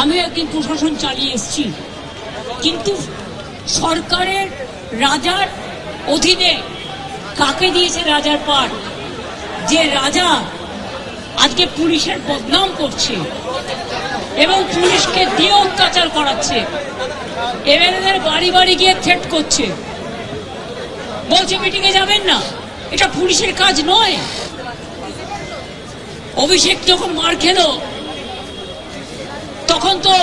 আমি একদিন প্রশাসন চালিয়ে এসেছি, কিন্তু সরকারের রাজার অধীনে কাকে দিয়েছে রাজার পাট? যে রাজা আজকে পুলিশের বদনাম করছে এবং পুলিশকে দিয়ে অত্যাচার করাচ্ছে, এমএলএদের বাড়ি বাড়ি গিয়ে থ্রেট করছে, বলছে মিটিংয়ে যাবেন না। এটা পুলিশের কাজ নয়। অভিষেক যখন মার খেলো তখন তো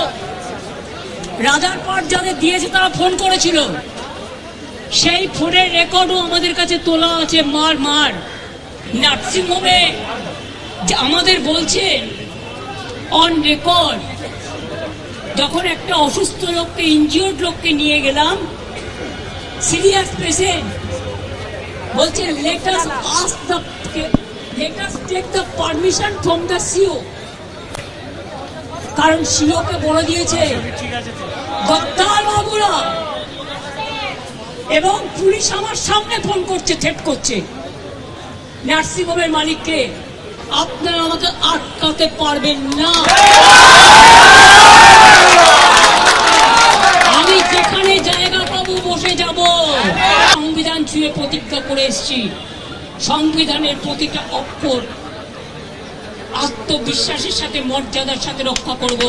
রাজার পাট যাদের দিয়েছে তারা ফোন করেছিল, সেই ফোনের রেকর্ডও আমাদের কাছে তোলা আছে। মার নার্সিংহোমে আমাদের বলছে অন রেকর্ড, যখন একটা অসুস্থ লোককে, ইনজিওর্ড লোককে নিয়ে গেলাম, সিরিয়াস পেশেন্ট, বলছে let us take the permission from the CEO, কারণ CEO কে বলে দিয়েছে গদ্দার বাবুরা। এবং পুলিশ আমার সামনে ফোন করছে, থ্রেট করছে নার্সিংহোমের মালিককে, আপনারা আমাকে আটকাতে পারবেন না। আমি যেখানে জায়গা পাবো বসে যাব। সংবিধান ছুঁয়ে প্রতিজ্ঞা করে এসেছি, সংবিধানের প্রতিটা অক্ষর আত্মবিশ্বাসের সাথে, মর্যাদার সাথে রক্ষা করব।